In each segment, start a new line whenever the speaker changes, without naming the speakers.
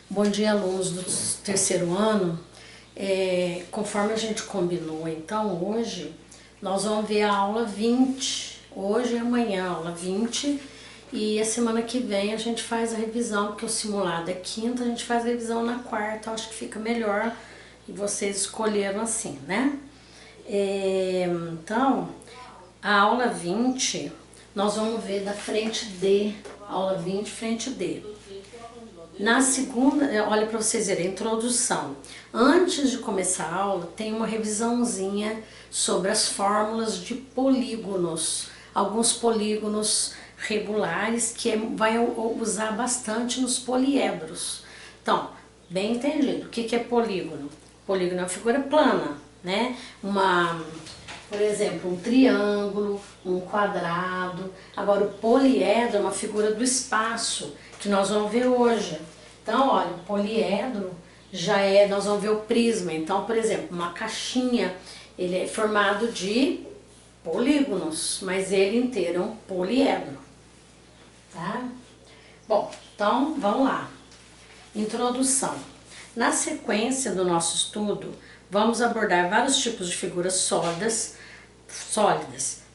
Bom dia, alunos do terceiro ano. Conforme a gente combinou, então, hoje nós vamos ver a aula 20. Hoje e amanhã, aula 20. E a semana que vem a gente faz a revisão, porque o simulado é quinta, a gente faz a revisão na quarta. Eu acho que fica melhor e vocês escolheram assim, né? Então, a aula 20, nós vamos ver da frente D, aula 20, frente D. Na segunda, olha para vocês verem, a introdução. Antes de começar a aula, tem uma revisãozinha sobre as fórmulas de polígonos. Alguns polígonos regulares que vai usar bastante nos poliedros. Então, bem entendido, o que é polígono? Polígono é uma figura plana, né? Por exemplo, um triângulo, um quadrado. Agora, o poliedro é uma figura do espaço, que nós vamos ver hoje. Então, olha, o poliedro nós vamos ver o prisma. Então, por exemplo, uma caixinha, ele é formado de polígonos, mas ele inteiro é um poliedro, tá? Bom, então, vamos lá. Introdução. Na sequência do nosso estudo, vamos abordar vários tipos de figuras sólidas.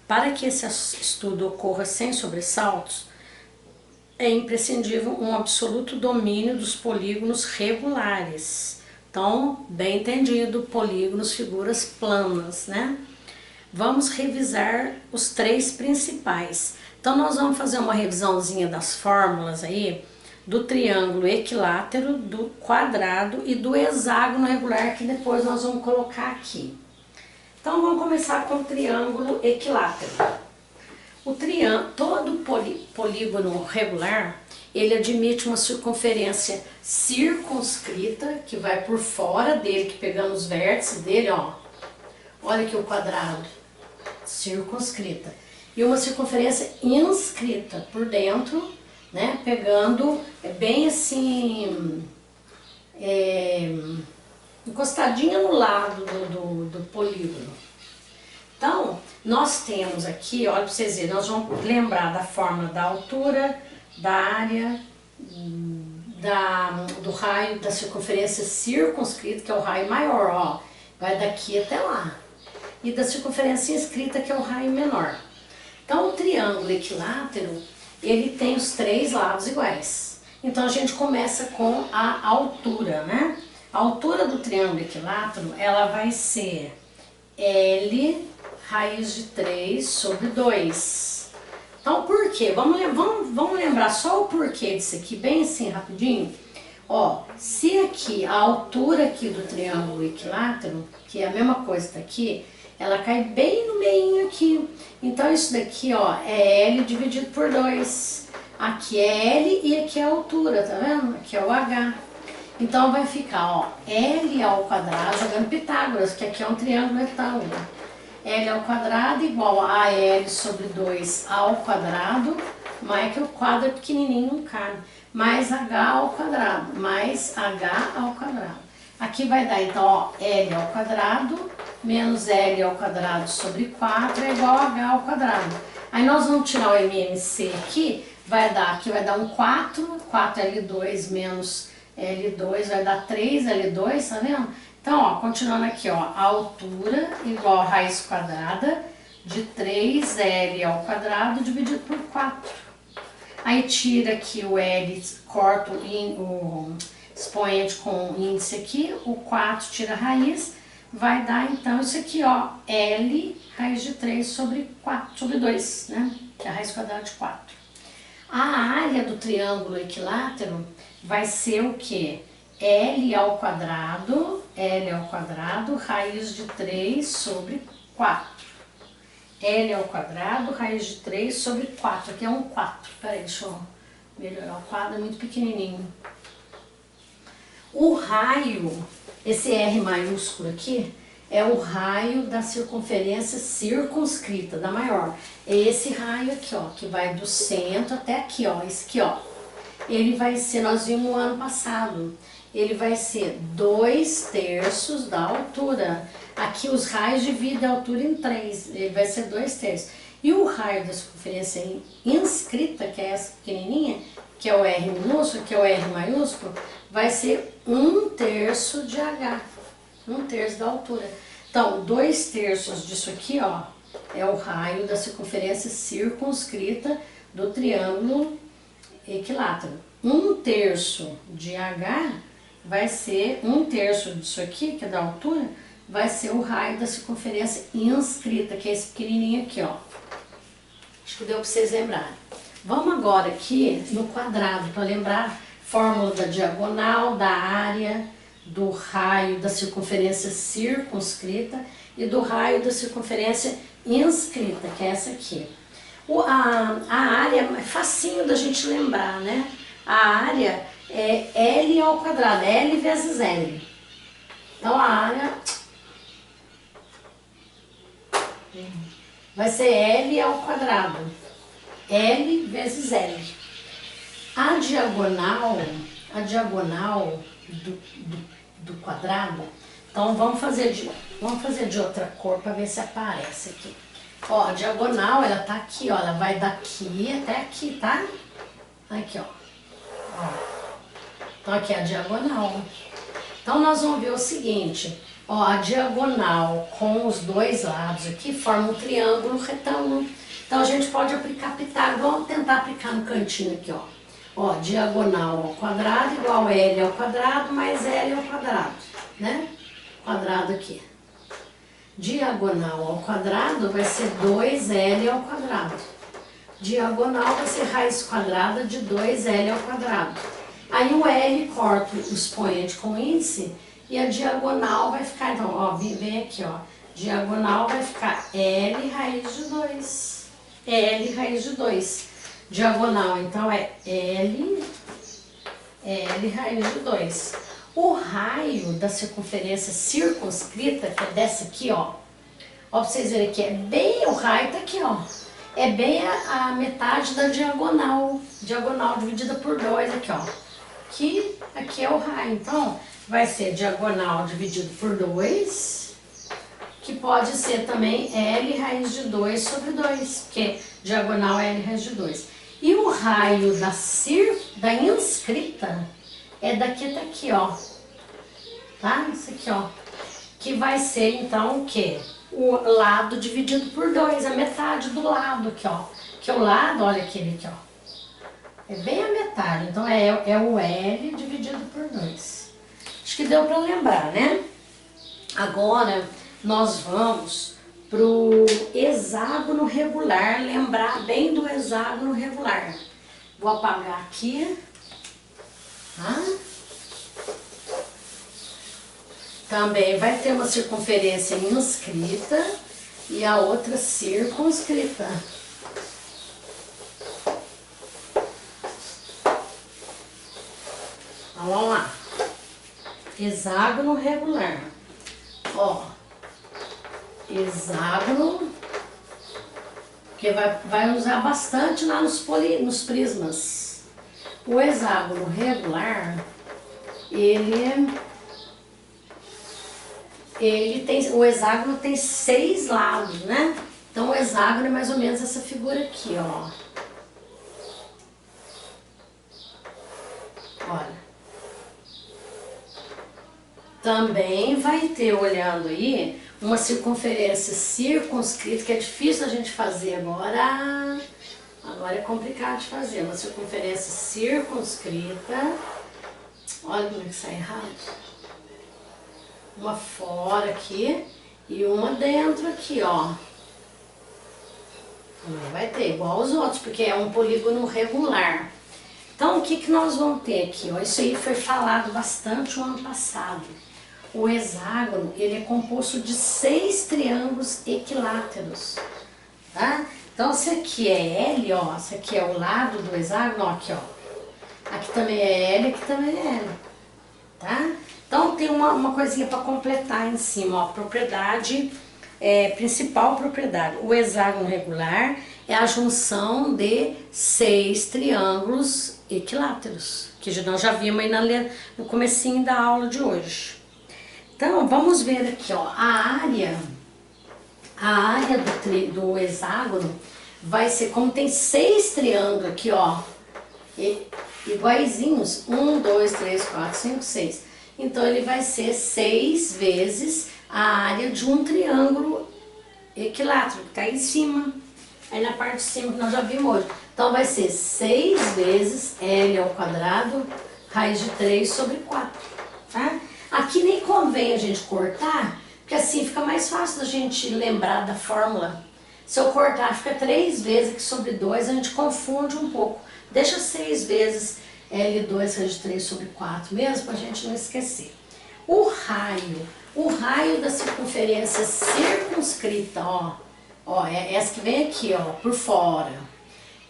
Para que esse estudo ocorra sem sobressaltos, é imprescindível um absoluto domínio dos polígonos regulares. Então, bem entendido, polígonos, figuras planas, né? Vamos revisar os três principais. Então, nós vamos fazer uma revisãozinha das fórmulas aí, do triângulo equilátero, do quadrado e do hexágono regular, que depois nós vamos colocar aqui. Então, vamos começar com o triângulo equilátero. Todo polígono regular, ele admite uma circunferência circunscrita, que vai por fora dele, que pegando os vértices dele, ó. Olha aqui o quadrado, circunscrita. E uma circunferência inscrita por dentro, né, pegando bem assim, encostadinha no lado do polígono. Então, nós temos aqui, olha para vocês verem, nós vamos lembrar da forma da altura, da área, do raio, da circunferência circunscrita, que é o raio maior, ó, vai daqui até lá. E da circunferência inscrita, que é o raio menor. Então, o triângulo equilátero, ele tem os três lados iguais. Então, a gente começa com a altura, né? A altura do triângulo equilátero, ela vai ser L raiz de 3 sobre 2. Então, por quê? Vamos lembrar só o porquê disso aqui, bem assim, rapidinho. Ó, se aqui, a altura aqui do triângulo equilátero, que é a mesma coisa daqui, ela cai bem no meio aqui. Então, isso daqui, ó, é L dividido por 2. Aqui é L e aqui é a altura, tá vendo? Aqui é o H. Então, vai ficar, ó, L ao quadrado, jogando Pitágoras, que aqui é um triângulo retângulo. L ao quadrado igual a L sobre 2 ao quadrado, mais que o quadro é pequenininho, não cabe, mais H ao quadrado, mais H ao quadrado. Aqui vai dar, então, ó, L ao quadrado menos L ao quadrado sobre 4 é igual a H ao quadrado. Aí nós vamos tirar o MMC aqui, aqui vai dar um 4L2 menos L2 vai dar 3L2, tá vendo? Então, ó, continuando aqui, ó, a altura igual a raiz quadrada de 3L ao quadrado dividido por 4. Aí tira aqui o L, corta o expoente com o índice aqui, o 4 tira a raiz, vai dar então isso aqui, ó, L raiz de 3 sobre 4, sobre 2, né? Que é a raiz quadrada de 4. A área do triângulo equilátero vai ser o quê? L ao quadrado, raiz de 3 sobre 4. L ao quadrado, raiz de 3 sobre 4. Aqui é um 4. Peraí, deixa eu melhorar. O quadro é muito pequenininho. O raio, esse R maiúsculo aqui, é o raio da circunferência circunscrita, da maior. É esse raio aqui, ó, que vai do centro até aqui, ó. Esse aqui, ó. Ele vai ser, nós vimos no ano passado, ele vai ser 2/3 da altura. Aqui os raios dividem a altura em 3, ele vai ser 2/3. E o raio da circunferência inscrita, que é essa pequenininha, que é o R minúsculo, que é o R maiúsculo, vai ser 1/3 de H, 1/3 da altura. Então, 2/3 disso aqui, ó, é o raio da circunferência circunscrita do triângulo equilátero. 1/3 de H vai ser 1/3 disso aqui, que é da altura, vai ser o raio da circunferência inscrita, que é esse pequenininho aqui, ó. Acho que deu para vocês lembrarem. Vamos agora aqui no quadrado, para lembrar fórmula da diagonal, da área, do raio da circunferência circunscrita e do raio da circunferência inscrita, que é essa aqui. A área é facinho da gente lembrar, né? A área é L ao quadrado, L vezes L. Então a área vai ser L ao quadrado, L vezes L. A diagonal do quadrado, então vamos fazer de outra cor para ver se aparece aqui. Ó, a diagonal, ela tá aqui, ó, ela vai daqui até aqui, tá? Aqui, ó. Então aqui é a diagonal. Então nós vamos ver o seguinte, ó, a diagonal com os dois lados aqui forma um triângulo retângulo. Então a gente pode aplicar Pitágoras, vamos tentar aplicar no cantinho aqui, ó. Ó, diagonal ao quadrado igual a L ao quadrado mais L ao quadrado, né? Quadrado aqui. Diagonal ao quadrado vai ser 2L ao quadrado. Diagonal vai ser raiz quadrada de 2L ao quadrado. Aí o L corta o expoente com índice e a diagonal vai ficar, então, ó, vem aqui, ó. Diagonal vai ficar L raiz de 2. L raiz de 2. Diagonal, então, é L raiz de 2. O raio da circunferência circunscrita, que é dessa aqui, ó. Ó, pra vocês verem aqui, é bem, o raio tá aqui, ó. É bem a metade da diagonal. Diagonal dividida por 2 aqui, ó. Aqui é o raio. Então, vai ser diagonal dividido por 2, que pode ser também L raiz de 2 sobre 2, porque diagonal é L raiz de 2. E o raio da inscrita é daqui até aqui, ó. Tá? Isso aqui, ó. Que vai ser, então, o quê? O lado dividido por 2, a metade do lado aqui, ó. Que é o lado, olha aquele aqui, ó. É bem a metade, então é o L dividido por 2. Acho que deu para lembrar, né? Agora nós vamos pro hexágono regular, lembrar bem do hexágono regular. Vou apagar aqui, tá? Também vai ter uma circunferência inscrita e a outra circunscrita. Então, vamos lá. Hexágono regular. Ó, hexágono, que vai usar bastante lá nos prismas. O hexágono regular, o hexágono tem 6 lados, né? Então o hexágono é mais ou menos essa figura aqui, ó. Olha. Também vai ter, olhando aí, uma circunferência circunscrita, que é difícil a gente fazer agora. Agora é complicado de fazer. Uma circunferência circunscrita. Olha como é que sai errado. Uma fora aqui e uma dentro aqui, ó. Também vai ter igual aos outros, porque é um polígono regular. Então, o que nós vamos ter aqui? Ó? Isso aí foi falado bastante o ano passado. O hexágono, ele é composto de 6 triângulos equiláteros, tá? Então, esse aqui é L, ó, esse aqui é o lado do hexágono, ó, aqui, ó. Aqui também é L, aqui também é L, tá? Então, tem uma coisinha para completar em cima, ó, propriedade, principal propriedade. O hexágono regular é a junção de 6 triângulos equiláteros, que nós já vimos aí no comecinho da aula de hoje. Então, vamos ver aqui, ó, a área do hexágono vai ser, como tem 6 triângulos aqui, ó, iguaizinhos, 1, 2, 3, 4, 5, 6. Então ele vai ser 6 vezes a área de um triângulo equilátero, que está aí em cima, aí na parte de cima que nós já vimos hoje. Então vai ser 6 vezes L ao quadrado, raiz de 3 sobre 4, tá? Aqui nem convém a gente cortar, porque assim fica mais fácil da gente lembrar da fórmula. Se eu cortar, fica 3 vezes aqui sobre 2, a gente confunde um pouco. Deixa 6 vezes L2 raiz de 3 sobre 4 mesmo, pra gente não esquecer. O raio da circunferência circunscrita, ó, é essa que vem aqui, ó, por fora.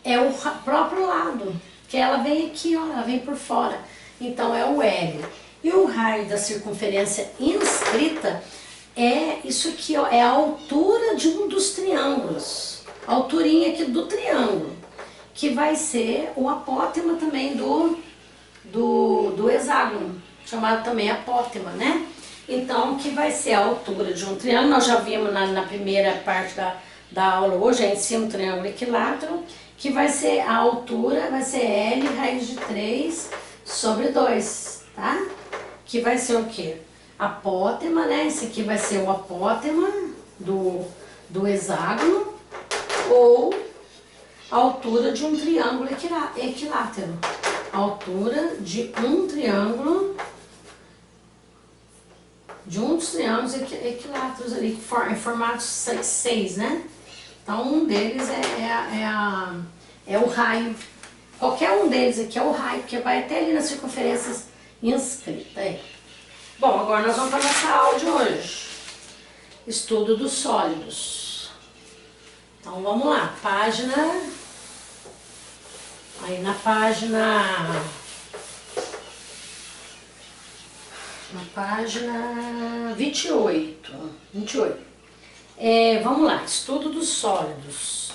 É o próprio lado, que ela vem aqui, ó, ela vem por fora. Então é o L. E o raio da circunferência inscrita é isso aqui, ó, é a altura de um dos triângulos. A alturinha aqui do triângulo, que vai ser o apótema também do hexágono, chamado também apótema, né? Então, que vai ser a altura de um triângulo, nós já vimos na primeira parte da aula hoje, é em cima um triângulo equilátero, que vai ser a altura, vai ser L raiz de 3 sobre 2, tá? Que vai ser o quê? Apótema, né? Esse aqui vai ser o apótema do hexágono, ou a altura de um triângulo equilátero. A altura de um triângulo, de um dos triângulos equiláteros ali, formados 6, né? Então um deles é o raio. Qualquer um deles aqui é o raio, porque vai até ali nas circunferências inscritas. Aí. Bom, agora nós vamos para a nossa aula de hoje. Estudo dos sólidos. Então vamos lá, página... Aí na página 28. Vamos lá, estudo dos sólidos.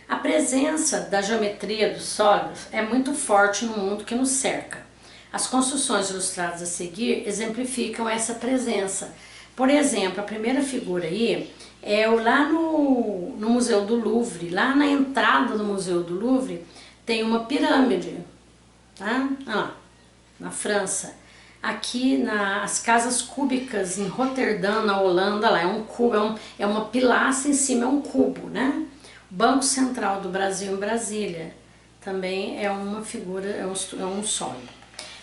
A presença da geometria dos sólidos é muito forte no mundo que nos cerca. As construções ilustradas a seguir exemplificam essa presença. Por exemplo, a primeira figura aí é lá no Museu do Louvre, lá na entrada do Museu do Louvre, tem uma pirâmide, tá? Na França. Aqui nas casas cúbicas em Roterdã, na Holanda, lá é um cubo, é uma pilastra em cima, é um cubo, né? O Banco Central do Brasil em Brasília também é uma figura, é um sólido.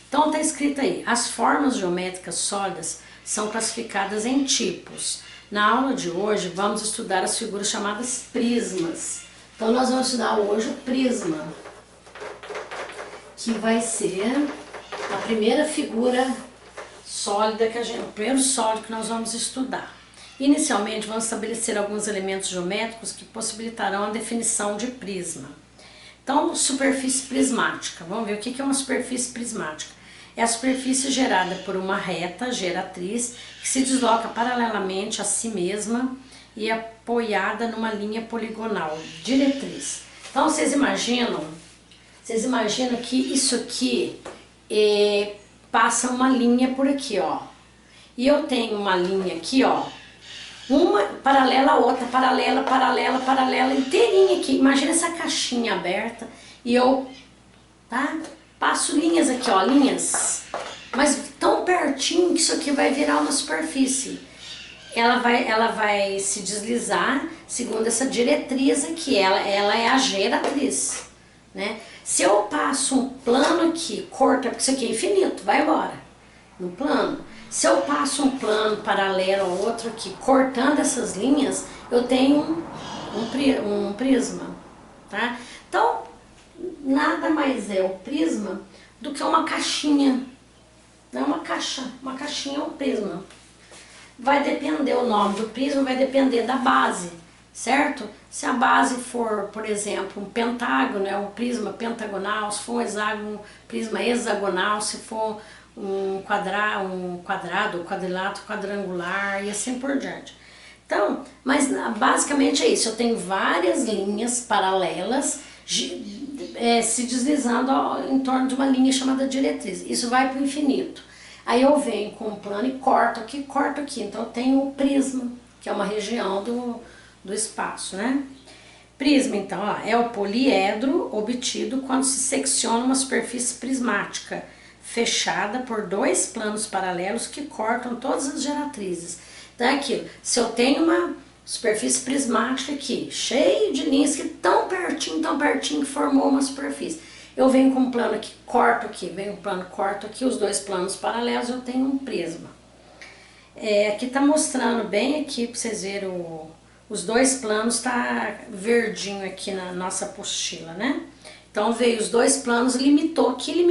Então está escrito aí, as formas geométricas sólidas são classificadas em tipos. Na aula de hoje vamos estudar as figuras chamadas prismas. Então nós vamos estudar hoje o prisma, que vai ser a primeira figura sólida o primeiro sólido que nós vamos estudar. Inicialmente vamos estabelecer alguns elementos geométricos que possibilitarão a definição de prisma. Então, superfície prismática. Vamos ver o que é uma superfície prismática. É a superfície gerada por uma reta geratriz que se desloca paralelamente a si mesma e apoiada numa linha poligonal, diretriz. Então, vocês imaginam que isso aqui passa uma linha por aqui, ó. E eu tenho uma linha aqui, ó. Uma paralela a outra, paralela, inteirinha aqui. Imagina essa caixinha aberta e eu, passo linhas aqui, ó, linhas. Mas tão pertinho que isso aqui vai virar uma superfície. Ela vai se deslizar segundo essa diretriz aqui, ela é a geratriz, né? Se eu passo um plano aqui, corta, porque isso aqui é infinito, vai embora, no plano. Se eu passo um plano paralelo ao outro aqui, cortando essas linhas, eu tenho um prisma, tá? Então, nada mais é o prisma do que uma caixinha, não é uma caixinha é um prisma. Vai depender, o nome do prisma vai depender da base, certo? Se a base for, por exemplo, um pentágono, é um prisma pentagonal, se for um hexágono, prisma hexagonal, se for um quadrado, quadrilátero, quadrangular e assim por diante. Então, mas basicamente é isso, eu tenho várias linhas paralelas se deslizando em torno de uma linha chamada diretriz. Isso vai para o infinito. Aí eu venho com um plano e corto aqui. Então eu tenho o prisma, que é uma região do espaço, né? Prisma, então, ó, é o poliedro obtido quando se secciona uma superfície prismática, fechada por dois planos paralelos que cortam todas as geratrizes. Então é aquilo, se eu tenho uma superfície prismática aqui, cheia de linhas que tão pertinho que formou uma superfície. Eu venho com um plano aqui, corto aqui, venho um plano, corto aqui, os dois planos paralelos, eu tenho um prisma. Aqui tá mostrando bem aqui, para vocês verem, os dois planos tá verdinho aqui na nossa apostila, né? Então veio os dois planos, limitou aqui.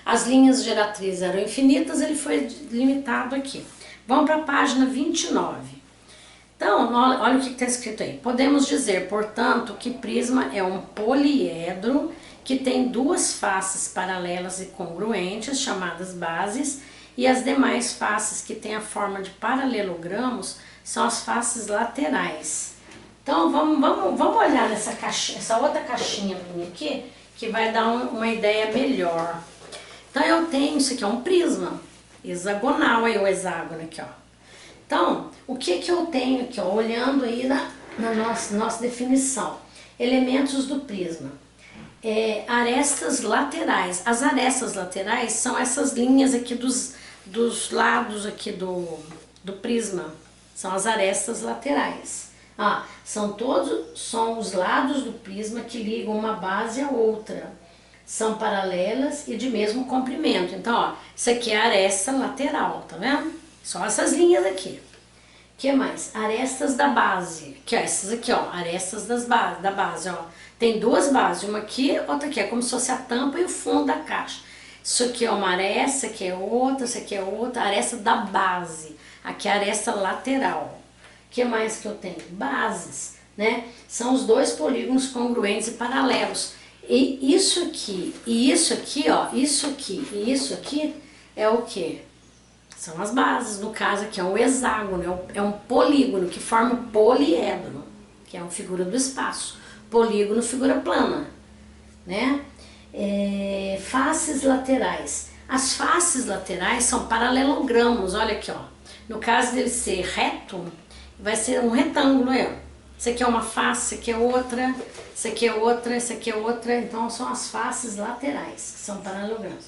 As linhas geratrizes eram infinitas, ele foi limitado aqui. Vamos para a página 29. Então, olha o que está escrito aí. Podemos dizer, portanto, que prisma é um poliedro que tem duas faces paralelas e congruentes, chamadas bases, e as demais faces que têm a forma de paralelogramos são as faces laterais. Então, vamos olhar nessa caixinha, essa outra caixinha minha aqui, que vai dar uma ideia melhor. Então, eu tenho, isso aqui é um prisma hexagonal, aí o hexágono aqui, ó. Então, o que eu tenho aqui, ó, olhando aí na nossa definição? Elementos do prisma. Arestas laterais. As arestas laterais são essas linhas aqui dos lados aqui do prisma. São as arestas laterais. São os lados do prisma que ligam uma base à outra. São paralelas e de mesmo comprimento. Então, ó, isso aqui é a aresta lateral, tá vendo? Só essas linhas aqui. O que mais? Arestas da base. Que essas aqui, ó, arestas da base, ó. Tem duas bases, uma aqui, outra aqui. É como se fosse a tampa e o fundo da caixa. Isso aqui é uma aresta, aqui é outra, isso aqui é outra. Aresta da base. Aqui é a aresta lateral. O que mais que eu tenho? Bases, né? São os dois polígonos congruentes e paralelos. E isso aqui, ó, isso aqui e isso aqui é o que? São as bases, no caso aqui é um hexágono, é um polígono que forma um poliedro, que é uma figura do espaço. Polígono, figura plana, né? Faces laterais. As faces laterais são paralelogramos, olha aqui, ó. No caso dele ser reto, vai ser um retângulo aí, ó. Isso aqui é uma face, isso aqui é outra, isso aqui é outra, isso aqui é outra. Então são as faces laterais, que são paralelogramos.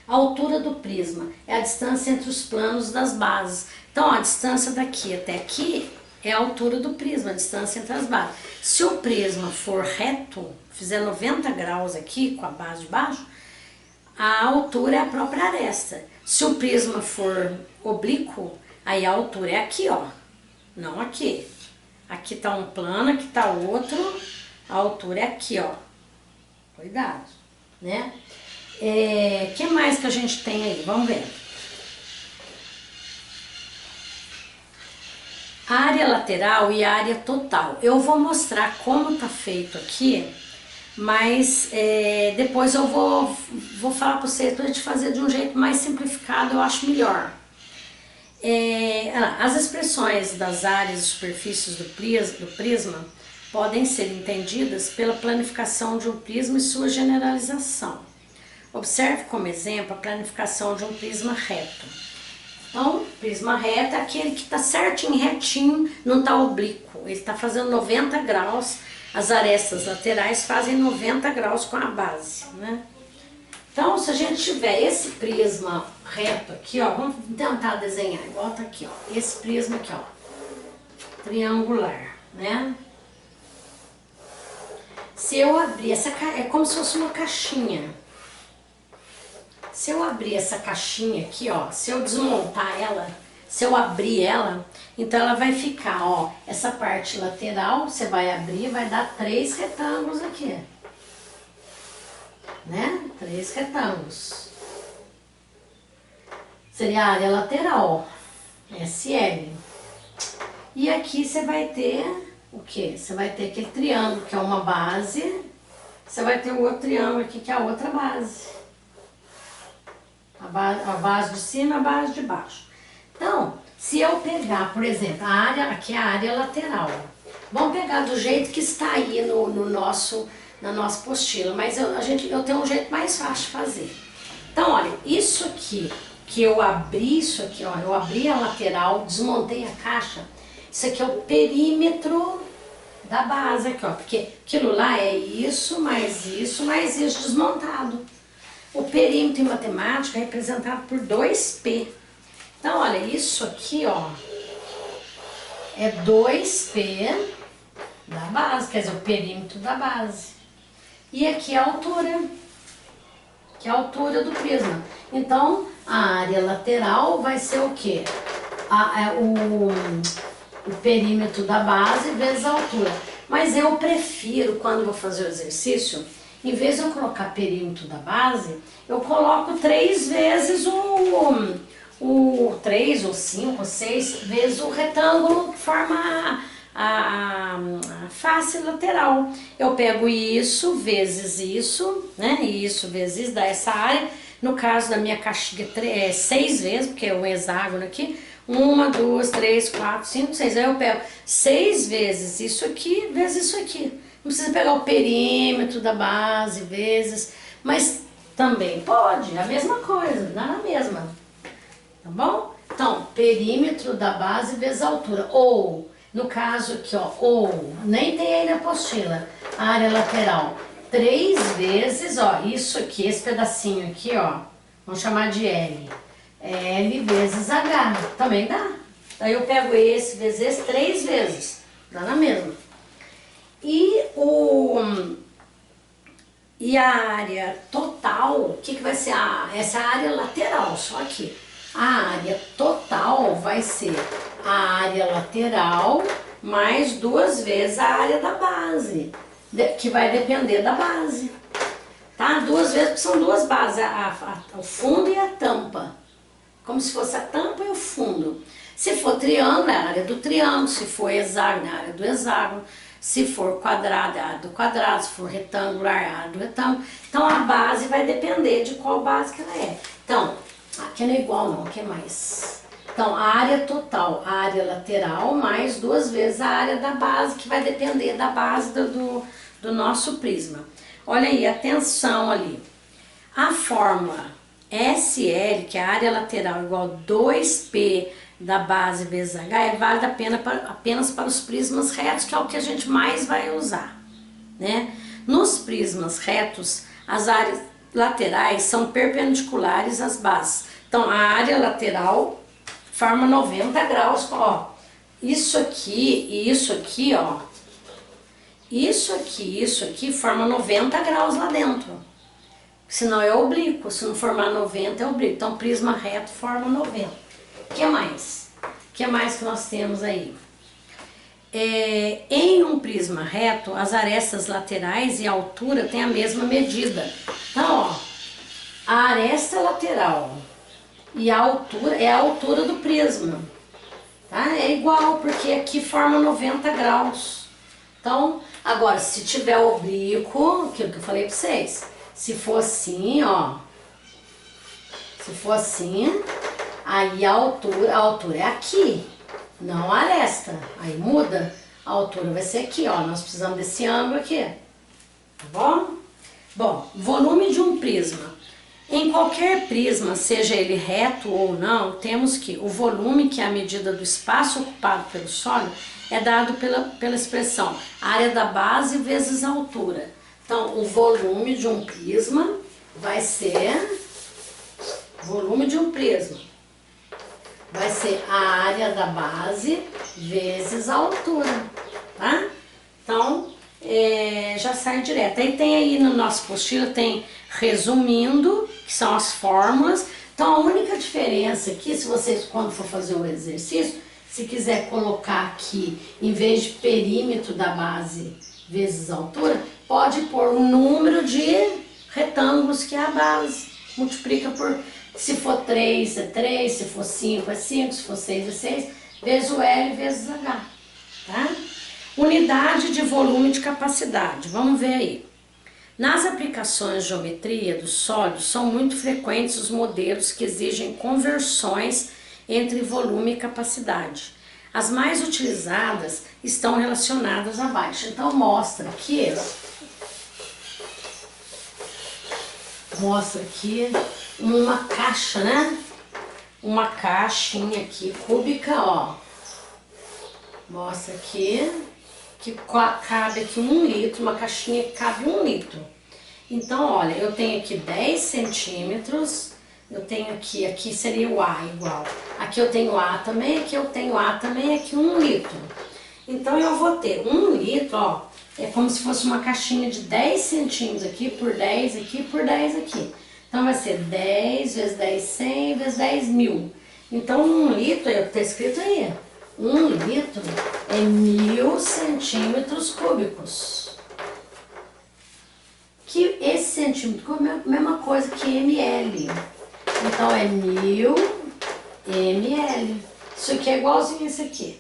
A altura do prisma é a distância entre os planos das bases. Então, ó, a distância daqui até aqui é a altura do prisma, a distância entre as bases. Se o prisma for reto, fizer 90 graus aqui, com a base de baixo, a altura é a própria aresta. Se o prisma for oblíquo, aí a altura é aqui, ó, não aqui. Aqui tá um plano, aqui tá outro, a altura é aqui, ó. Cuidado, né? Que mais que a gente tem aí? Vamos ver. Área lateral e área total. Eu vou mostrar como tá feito aqui, mas depois eu vou falar para vocês para a gente fazer de um jeito mais simplificado, eu acho melhor. As expressões das áreas e superfícies do prisma podem ser entendidas pela planificação de um prisma e sua generalização. Observe como exemplo a planificação de um prisma reto. Então, prisma reto é aquele que está certinho, retinho, não está oblíquo. Ele está fazendo 90 graus, as arestas laterais fazem 90 graus com a base, né? Então, se a gente tiver esse prisma reto aqui, ó, vamos tentar desenhar igual tá aqui, ó. Esse prisma aqui, ó, triangular, né? Se eu abrir essa, é como se fosse uma caixinha. Se eu abrir essa caixinha aqui, ó, se eu desmontar ela, se eu abrir ela, então ela vai ficar, ó, essa parte lateral, você vai abrir, vai dar 3 retângulos aqui, né? 3 retângulos. Seria a área lateral, SL. E aqui você vai ter o quê? Você vai ter aquele triângulo, que é uma base, você vai ter o outro triângulo aqui, que é a outra base. A base de cima e a base de baixo. Então, se eu pegar, por exemplo, a área, aqui é a área lateral. Vamos pegar do jeito que está aí na nossa apostila, mas eu tenho um jeito mais fácil de fazer. Então, olha, isso aqui, que eu abri isso aqui, ó, eu abri a lateral, desmontei a caixa, isso aqui é o perímetro da base aqui, ó. Porque aquilo lá é isso, mais isso, mais isso desmontado. O perímetro em matemática é representado por 2P. Então, olha, isso aqui, ó, é 2P da base, quer dizer, o perímetro da base. E aqui é a altura, que é a altura do prisma. Então, a área lateral vai ser o quê? O perímetro da base vezes a altura. Mas eu prefiro, quando vou fazer o exercício, em vez de eu colocar perímetro da base, eu coloco 3 vezes 3 ou 5 ou 6 vezes o retângulo que forma a face lateral. Eu pego isso vezes isso, né? Isso vezes dá essa área. No caso da minha caixinha, 6 vezes, porque é um hexágono aqui. 1, 2, 3, 4, 5, 6. Aí eu pego 6 vezes isso aqui, vezes isso aqui. Não precisa pegar o perímetro da base, vezes. Mas também pode, a mesma coisa, dá na mesma. Tá bom? Então, perímetro da base vezes a altura. Ou, no caso aqui, ó, ou, nem tem aí na apostila, a área lateral. 3 vezes, ó, isso aqui, esse pedacinho aqui, ó, vamos chamar de L. L vezes H, também dá. Daí eu pego esse vezes esse 3 vezes, dá na mesma. E a área total, o que vai ser? Essa área lateral, só aqui. A área total vai ser a área lateral mais 2 vezes a área da base, que vai depender da base. Tá? 2 vezes, porque são 2 bases, o fundo e a tampa. Como se fosse a tampa e o fundo. Se for triângulo, é a área do triângulo. Se for hexágono, é a área do hexágono. Se for quadrado, é a área do quadrado. Se for retangular, é a área do retângulo. Então, a base vai depender de qual base que ela é. Então, aqui não é igual não, aqui é mais. Então, a área total, a área lateral, mais 2 vezes a área da base, que vai depender da base do nosso prisma. Olha aí, atenção ali. A fórmula SL, que é a área lateral igual a 2P da base vezes H, é válida apenas para os prismas retos, que é o que a gente mais vai usar, né? Nos prismas retos, as áreas laterais são perpendiculares às bases. Então, a área lateral forma 90 graus, ó. Isso aqui e isso aqui, ó. Isso aqui forma 90 graus lá dentro. Senão é oblíquo, se não formar 90 é oblíquo. Então, prisma reto forma 90. O que mais? O que mais que nós temos aí? Em um prisma reto, as arestas laterais e a altura têm a mesma medida. Então, ó, a aresta lateral e a altura é a altura do prisma. Tá? É igual, porque aqui forma 90 graus. Então, agora, se tiver oblíquo, aquilo que eu falei para vocês, se for assim, ó, se for assim, aí a altura é aqui, não a aresta. Aí muda, a altura vai ser aqui, ó, nós precisamos desse ângulo aqui, tá bom? Bom, volume de um prisma. Em qualquer prisma, seja ele reto ou não, temos que o volume, que é a medida do espaço ocupado pelo sólido, é dado pela expressão área da base vezes a altura. Então, o volume de um prisma vai ser, volume de um prisma, vai ser a área da base vezes a altura, tá? Então, já sai direto. Aí tem aí no nosso apostila, tem resumindo, que são as fórmulas. Então, a única diferença aqui, se vocês, quando for fazer o exercício, se quiser colocar aqui, em vez de perímetro da base vezes a altura, pode pôr o número de retângulos que é a base. Multiplica por, se for 3 é 3, se for 5 é 5, se for 6 é 6, vezes o L vezes H, tá? Unidade de volume de capacidade, vamos ver aí. Nas aplicações de geometria dos sólidos, são muito frequentes os modelos que exigem conversões entre volume e capacidade. As mais utilizadas estão relacionadas abaixo. Então, mostra aqui uma caixa, né? Uma caixinha aqui, cúbica, ó. Mostra aqui. que cabe aqui 1 litro, uma caixinha que cabe 1 litro. Então, olha, eu tenho aqui 10 centímetros, eu tenho aqui seria o A igual. Aqui eu tenho A também, aqui eu tenho A também, aqui 1 litro. Então eu vou ter 1 litro, ó, é como se fosse uma caixinha de 10 centímetros aqui, por 10 aqui, por 10 aqui. Então vai ser 10 vezes 10, 100 vezes 10 mil. Então 1 litro, tá escrito aí, 1 litro é 1000 centímetros cúbicos. Que esse centímetro é a mesma coisa que ml. Então é 1000 ml. Isso aqui é igualzinho a esse aqui.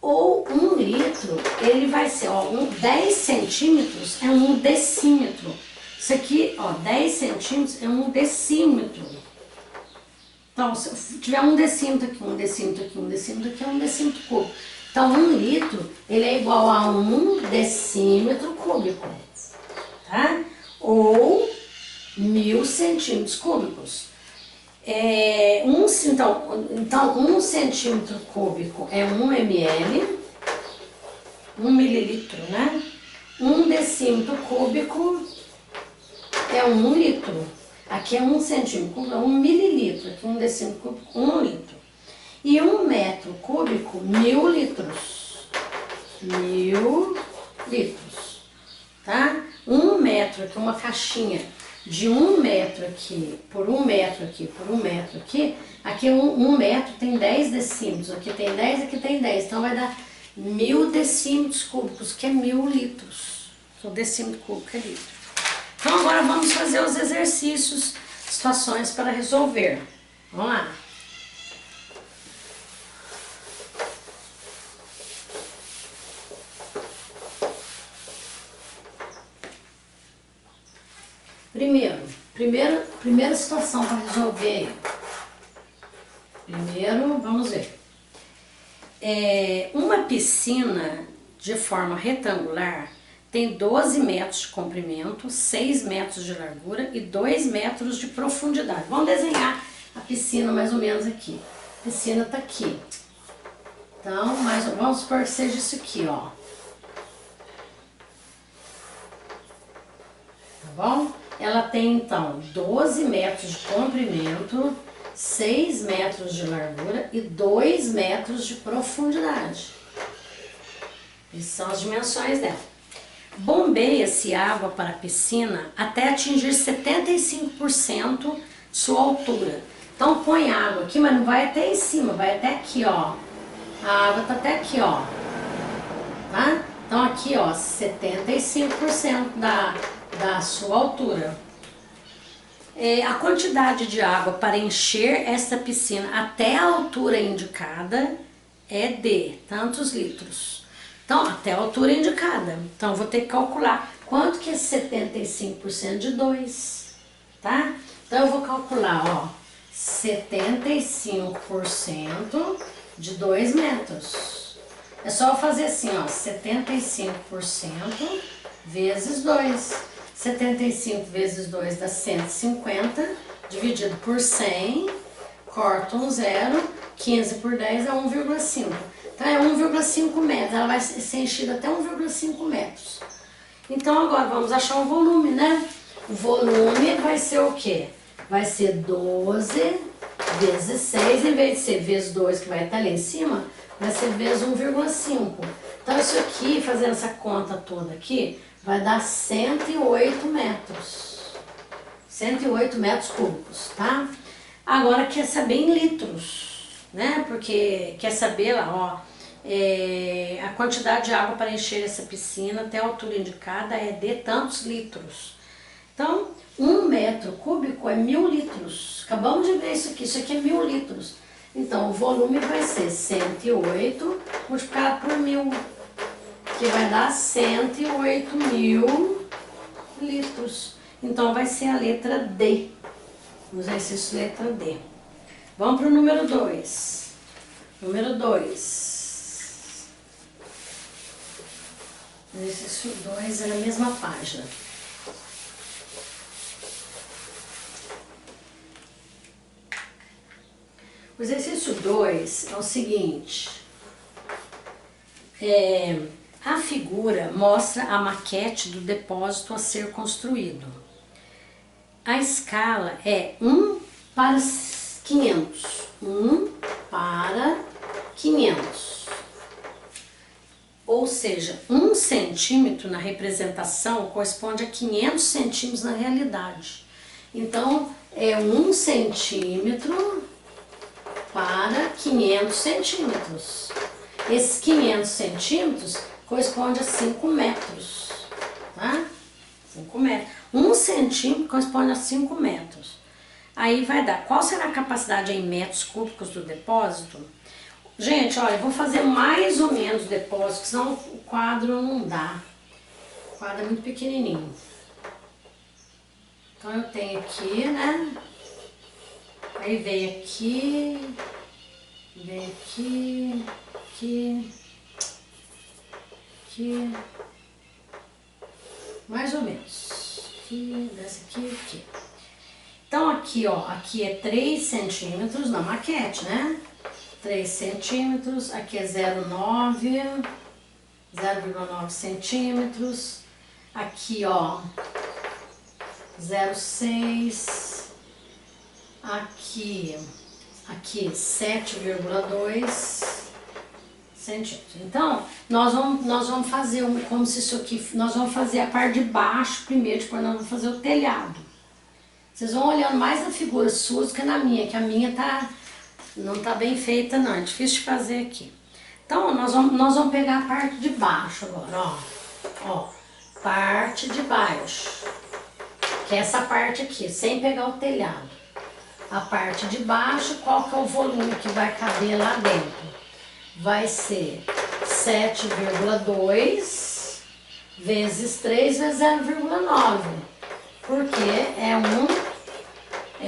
Ou 1 litro, ele vai ser, ó, 10 centímetros é 1 decímetro. Isso aqui, ó, 10 centímetros é 1 decímetro. Então, se tiver 1 decímetro aqui, 1 decímetro aqui, 1 decímetro aqui, é 1 decímetro cúbico. Então, 1 litro, ele é igual a 1 decímetro cúbico, tá? Ou 1000 centímetros cúbicos. Então, 1 centímetro cúbico é 1 ml, 1 mililitro, né? 1 decímetro cúbico é 1 litro. Aqui é 1 centímetro cúbico, é 1 mililitro. Aqui 1 decímetro cúbico, 1 litro. E 1 metro cúbico, 1000 litros. 1000 litros, tá? 1 metro aqui, uma caixinha de 1 metro aqui, por 1 metro aqui, por 1 metro aqui, aqui 1 metro tem 10 decímetros, aqui tem 10, aqui tem 10, então vai dar 1000 decímetros cúbicos, que é 1000 litros. O decímetro cúbico é litro. Então agora vamos fazer os exercícios, situações para resolver. Vamos lá. Primeira situação para resolver aí. Primeiro, vamos ver. Uma piscina de forma retangular tem 12 metros de comprimento, 6 metros de largura e 2 metros de profundidade. Vamos desenhar a piscina mais ou menos aqui. A piscina está aqui. Então, vamos supor que seja isso aqui, ó. Tá bom? Ela tem, então, 12 metros de comprimento, 6 metros de largura e 2 metros de profundidade. Essas são as dimensões dela. Bombeia-se água para a piscina até atingir 75% de sua altura. Então, põe água aqui, mas não vai até em cima, vai até aqui, ó. A água tá até aqui, ó. Tá? Então, aqui, ó, 75% da sua altura. A quantidade de água para encher esta piscina até a altura indicada é de tantos litros. Então, até a altura indicada. Então, eu vou ter que calcular quanto que é 75% de 2, tá? Então, eu vou calcular, ó, 75% de 2 metros. É só eu fazer assim, ó, 75% vezes 2. 75 vezes 2 dá 150, dividido por 100, corta um zero, 15 por 10 é 1,5. Então é 1,5 metros, ela vai ser enchida até 1,5 metros. Então agora vamos achar o volume, né? O volume vai ser o quê? Vai ser 12 vezes 6, em vez de ser vezes 2 que vai estar ali em cima, vai ser vezes 1,5. Então isso aqui, fazendo essa conta toda aqui, vai dar 108 metros. 108 metros cúbicos, tá? Agora quer saber em litros, né? Porque quer saber lá, ó, a quantidade de água para encher essa piscina até a altura indicada é de tantos litros. Então, 1 metro cúbico é 1000 litros. Acabamos de ver isso aqui é 1000 litros. Então, o volume vai ser 108 multiplicado por 1000, que vai dar 108.000 litros. Então, vai ser a letra D. O exercício letra D. Vamos para o número 2. Número 2. O exercício 2 é na mesma página. O exercício 2 é o seguinte. A figura mostra a maquete do depósito a ser construído. A escala é 1 para 500. 1 para 500. Ou seja, 1 centímetro na representação corresponde a 500 centímetros na realidade. Então, é 1 centímetro para 500 centímetros. Esses 500 centímetros corresponde a 5 metros, tá? 5 metros. 1 centímetro corresponde a 5 metros. Aí vai dar, qual será a capacidade em metros cúbicos do depósito? Gente, olha, eu vou fazer mais ou menos o depósito, senão o quadro não dá. O quadro é muito pequenininho. Então eu tenho aqui, né? Aí vem aqui, aqui, mais ou menos. Aqui, desce aqui, aqui. Então aqui, ó, aqui é 3 centímetros na maquete, né? 3 centímetros, aqui é 0,9 centímetros, aqui ó, 0,6, aqui 7,2 centímetros. Então, nós vamos fazer como se isso aqui, nós vamos fazer a parte de baixo primeiro, depois nós vamos fazer o telhado. Vocês vão olhando mais na figura sua do que na minha, que a minha não tá bem feita não, é difícil de fazer aqui. Então, nós vamos pegar a parte de baixo agora, ó, parte de baixo, que é essa parte aqui, sem pegar o telhado. A parte de baixo, qual que é o volume que vai caber lá dentro? Vai ser 7,2 vezes 3 vezes 0,9, porque é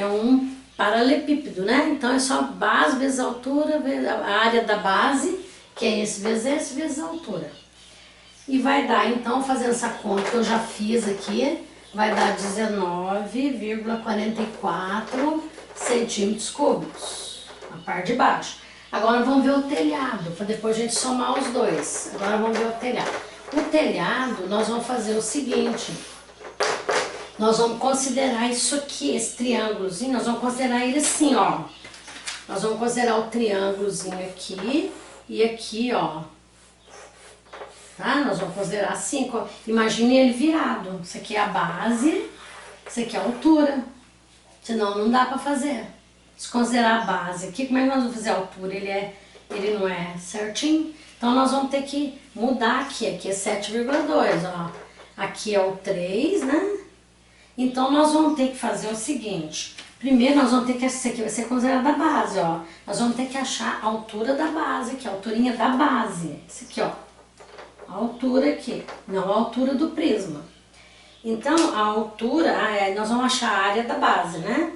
um paralelepípedo, né? Então é só base vezes altura, vezes a área da base, que é esse vezes a altura. E vai dar, então, fazendo essa conta que eu já fiz aqui, vai dar 19,44 centímetros cúbicos, a parte de baixo. Agora vamos ver o telhado, para depois a gente somar os dois. Agora vamos ver o telhado. O telhado, nós vamos fazer o seguinte. Nós vamos considerar isso aqui, esse triângulozinho, nós vamos considerar ele assim, ó. Nós vamos considerar o triângulozinho aqui e aqui, ó. Tá? Nós vamos considerar assim, imagine ele virado. Isso aqui é a base, isso aqui é a altura. Senão não dá pra fazer. Se considerar a base aqui, como é que nós vamos fazer a altura? Ele não é certinho. Então nós vamos ter que mudar aqui. Aqui é 7,2, ó. Aqui é o 3, né? Então nós vamos ter que fazer o seguinte. Primeiro nós vamos ter que, esse aqui vai ser considerado a base, ó. Nós vamos ter que achar a altura da base aqui, a alturinha da base. Esse aqui, ó. A altura aqui, não a altura do prisma. Então a altura, nós vamos achar a área da base, né?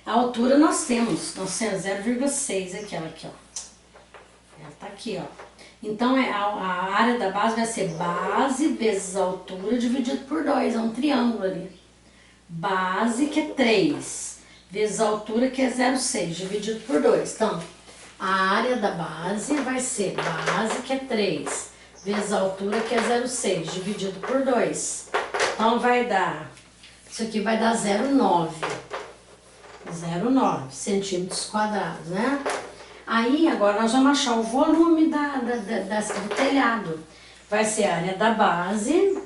A altura nós temos 0,6 aqui, ó. Ela tá aqui, ó. Então a área da base vai ser base vezes a altura dividido por 2, é um triângulo ali. Base, que é 3, vezes a altura, que é 0,6, dividido por 2. Então, a área da base vai ser base, que é 3, vezes a altura, que é 0,6, dividido por 2. Então, vai dar, isso aqui vai dar 0,9 centímetros quadrados, né? Aí, agora, nós vamos achar o volume do telhado. Vai ser a área da base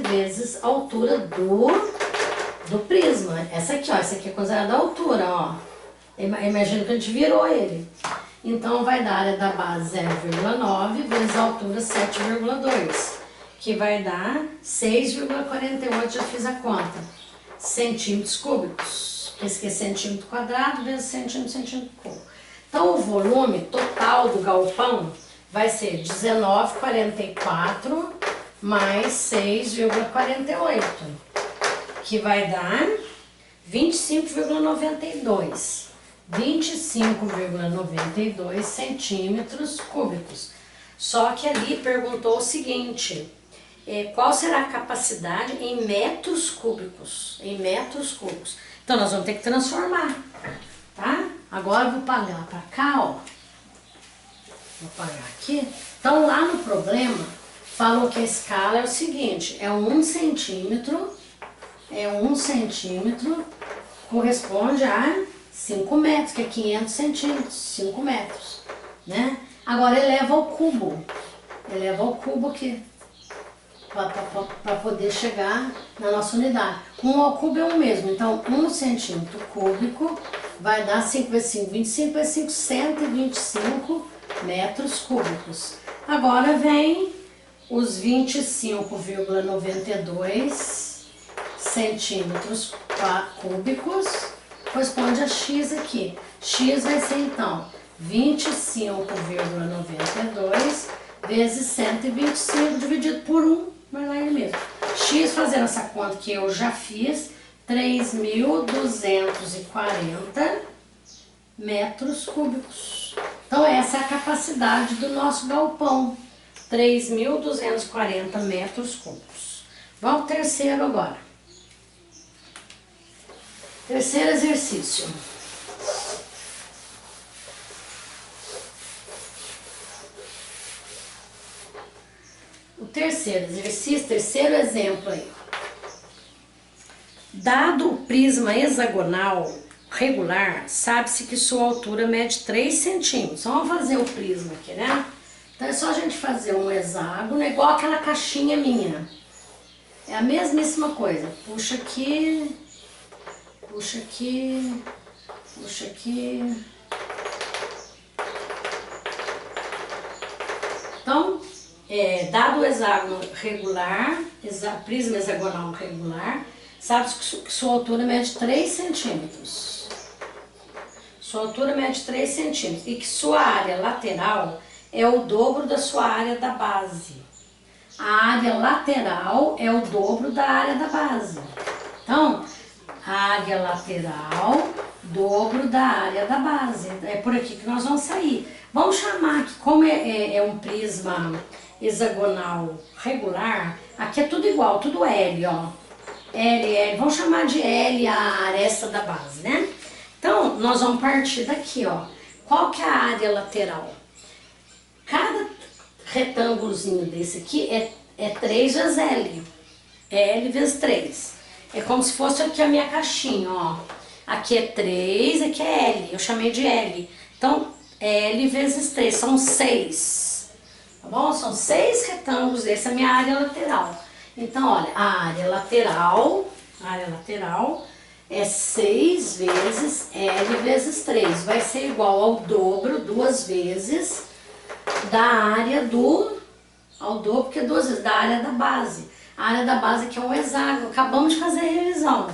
vezes a altura do prisma. Essa aqui, ó, essa aqui é considerada a altura, ó. Imagina que a gente virou ele. Então vai dar a área da base 0,9 vezes a altura 7,2, que vai dar 6,48, já fiz a conta, centímetros cúbicos. Esse aqui é centímetro quadrado vezes centímetro cúbico. Então o volume total do galpão vai ser 19,44 mais 6,48, que vai dar 25,92 centímetros cúbicos. Só que ali perguntou o seguinte, qual será a capacidade em metros cúbicos? Em metros cúbicos. Então nós vamos ter que transformar, tá? Agora eu vou pagar para cá, ó. Vou apagar aqui. Então lá no problema, falou que a escala é o seguinte, é 1 centímetro, corresponde a 5 metros, que é 500 centímetros, 5 metros, né? Agora eleva ao cubo aqui, para poder chegar na nossa unidade. 1 ao cubo é o mesmo, então 1 centímetro cúbico vai dar 5 vezes 5, 25 vezes 5, 125 metros cúbicos. Agora vem os 25,92 centímetros cúbicos, corresponde a x aqui. X vai ser então 25,92 vezes 125 dividido por 1, vai lá ele mesmo. X, fazendo essa conta que eu já fiz, 3.240 metros cúbicos. Então essa é a capacidade do nosso galpão, 3.240 metros cúbicos. Vamos ao terceiro agora. Terceiro exercício. O terceiro exercício, terceiro exemplo aí. Dado o prisma hexagonal regular, sabe-se que sua altura mede 3 centímetros. Então, vamos fazer o prisma aqui, né? Então é só a gente fazer um hexágono, igual aquela caixinha minha. É a mesmíssima coisa. Puxa aqui, puxa aqui, puxa aqui. Então, dado o hexágono regular, prisma hexagonal regular, sabe-se que sua altura mede 3 centímetros. Sua altura mede 3 centímetros e que sua área lateral é o dobro da sua área da base. A área lateral é o dobro da área da base. Então, a área lateral, dobro da área da base. É por aqui que nós vamos sair. Vamos chamar que, como é um prisma hexagonal regular, aqui é tudo igual, tudo L, ó. L, vamos chamar de L a aresta da base, né? Então, nós vamos partir daqui, ó. Qual que é a área lateral? Cada retângulozinho desse aqui é 3 vezes L. L vezes 3. É como se fosse aqui a minha caixinha, ó. Aqui é 3, aqui é L. Eu chamei de L. Então, L vezes 3, são 6. Tá bom? São 6 retângulos, essa é a minha área lateral. Então, olha, a área lateral é 6 vezes L vezes 3. Vai ser igual ao dobro, 2 vezes, da área ao dobro, que é 2 vezes, da área da base. A área da base que é um hexágono, acabamos de fazer a revisão.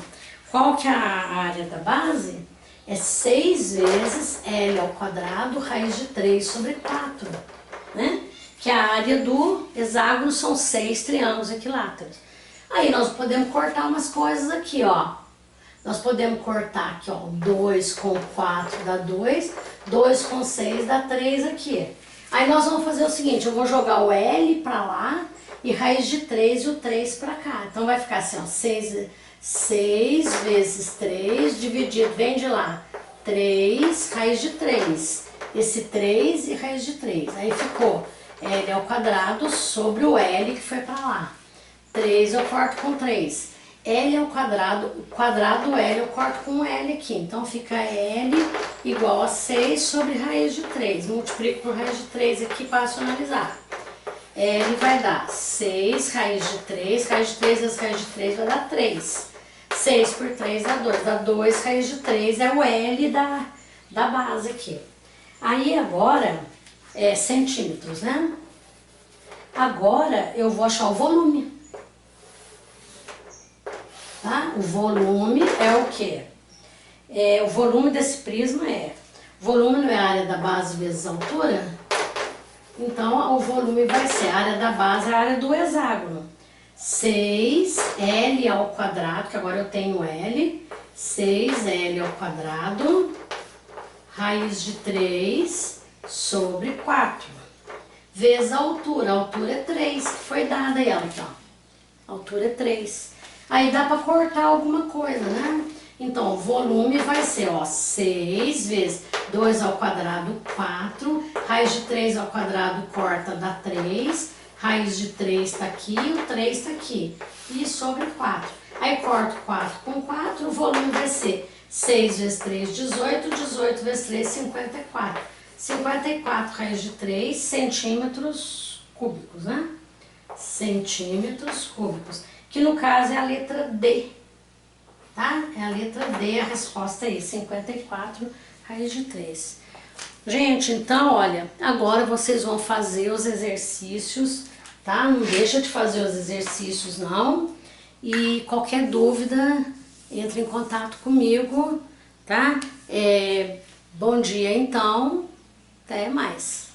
Qual que é a área da base? É 6 vezes L ao quadrado, raiz de 3 sobre 4, né? Que a área do hexágono são 6 triângulos equiláteros. Aí nós podemos cortar umas coisas aqui, ó. Nós podemos cortar aqui, ó, 2 com 4 dá 2, 2 com 6 dá 3 aqui. Aí nós vamos fazer o seguinte, eu vou jogar o L pra lá e raiz de 3 e o 3 pra cá. Então vai ficar assim, ó, 6 vezes 3 dividido, vem de lá, 3, raiz de 3. Esse 3 e raiz de 3. Aí ficou L ao quadrado sobre o L que foi pra lá. 3 eu corto com 3. L ao quadrado, o quadrado do L eu corto com um L aqui. Então fica L igual a 6 sobre raiz de 3. Multiplico por raiz de 3 aqui para racionalizar. L vai dar 6 raiz de 3. Raiz de 3 vezes raiz de 3 vai dar 3. 6 por 3 dá 2. Dá 2 raiz de 3 é o L da base aqui. Aí agora é centímetros, né? Agora eu vou achar o volume. Tá? O volume é o quê? O volume desse prisma o volume não é a área da base vezes a altura? Então o volume vai ser a área da base, a área do hexágono. 6L ao quadrado, que agora eu tenho L, 6L ao quadrado, raiz de 3 sobre 4, vezes a altura é 3, que foi dada aí, ó, aqui, ó. A altura é 3. Aí dá pra cortar alguma coisa, né? Então, o volume vai ser, ó, 6 vezes 2 ao quadrado, 4. Raiz de 3 ao quadrado corta, dá 3. Raiz de 3 tá aqui e o 3 tá aqui. E sobra 4. Aí corto 4 com 4, o volume vai ser 6 vezes 3, 18. 18 vezes 3, 54. 54 raiz de 3 centímetros cúbicos, né? Centímetros cúbicos. Que no caso é a letra D. Tá? É a letra D, a resposta aí, 54 raiz de 3. Gente, então, olha, agora vocês vão fazer os exercícios, tá? Não deixa de fazer os exercícios, não. E qualquer dúvida, entre em contato comigo, tá? Bom dia, então. Até mais.